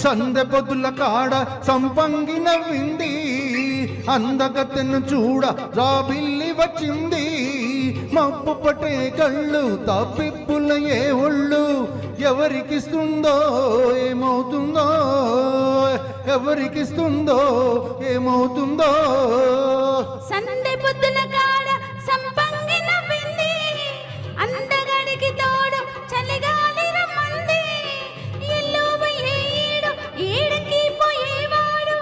సందె పొద్దుల కాడ సంపంగి నవ్వింది, అందగత్తెను చూడ రాబిల్లి వచ్చింది. మప్పు పట్టే కళ్ళు తప్పిప్పుల ఏ ఒళ్ళు, ఎవరికిస్తుందో ఏమవుతుందో, ఎవరికిస్తుందో ఏమవుతుందో. సందె పొద్దుల కాడ సంపంగి నవ్వింది, అందగడికి తోడు చలిగాలి రమ్మంది. ఎల్లు పోయేడు ఏడకి పోయేవాడు,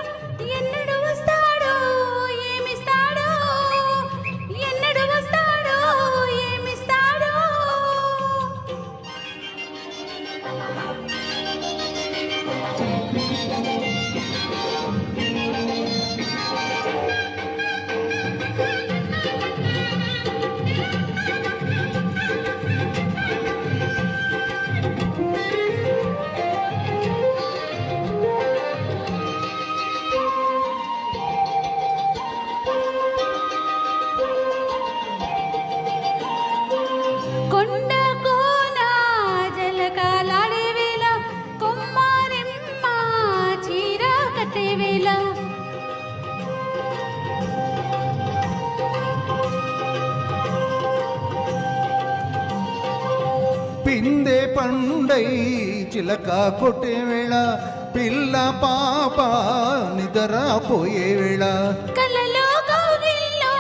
ఎన్నడు వస్తాడో ఏమిస్తాడో, ఎన్నడు వస్తాడో ఏమిస్తాడో. కొండ కోన జలకాలాడే వేళ, కొమ్మారెమ్మ చీర కట్టే వేళ. పిందే పండై చిలక కొట్టే వేళ, పిల్ల పాప నిద్రపోయే వేళ. కలలో కౌగిల్లో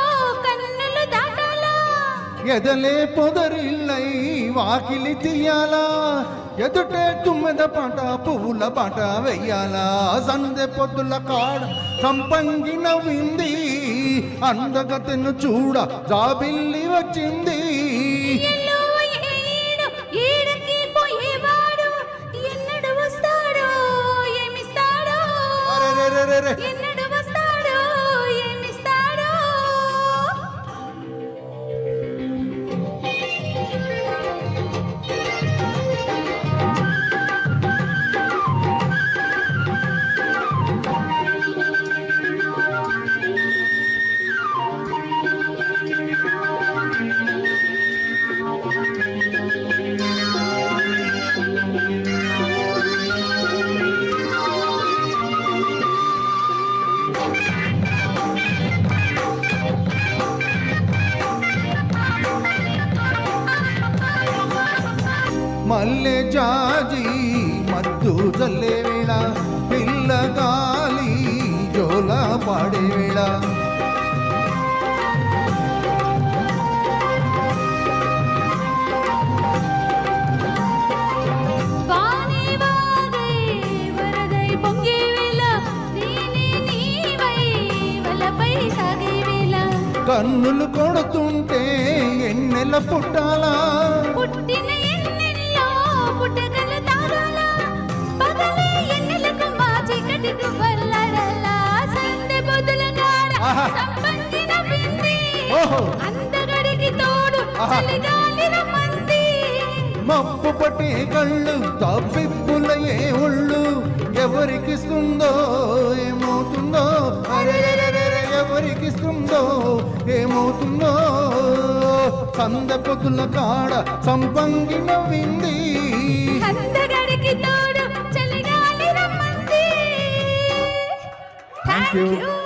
కన్నులు దాటాలా, ఎదలే పొదరిల్లై వాకిలి తీయాలా, ఎదుటే తుమ్మెద పాట పువ్వుల పాట వెయ్యాలా. సందె పొద్దుల కాడ సంపంగి నవ్వింది, అందగతెను చూడ జాబిల్లి వచ్చింది. ఎల్లు ఏడు ఏడకి పోయేవాడు, ఎన్నడు వస్తాడో ఏమిస్తాడో, అరెరెరెరెరె. ఎన్నడు వస్తాడో ఏమిస్తాడో. మల్లె జాజి మద్దు జల్లే వేళ, పిల్లగాలి జోల పాడే వేళ. వానే వాగై వరదై పొంగే వేళ, నేనే నీవై వలపై సాగే వేళ. కన్నులు కొడుతుంటే ఎన్నెల పుట్టాలా, పుట్టిన ఎన్నెల్లో పుట్టగల తారాలా, పగలే ఎన్నెలకు మా చీకటికి వల్లడలా. సందె పొద్దుల కాడ ఆహా. సంపంగి నవ్వింది, ఓహో. అందగడికి తోడు ఆహా. చలిగాలి రమ్మంది. మప్పు పట్టే కళ్ళు తప్పిప్పుల ఏ ఒళ్ళు, ఎవరికిస్తుందో ఏమవుతుందో, అరెరెరెరె ఎవరికిస్తుందో ఏమవుతుందో. సందె పొద్దుల కాడ సంపంగి నవ్వింది, అందగడికి తోడు చలిగాలి రమ్మంది. Thank you. Thank you.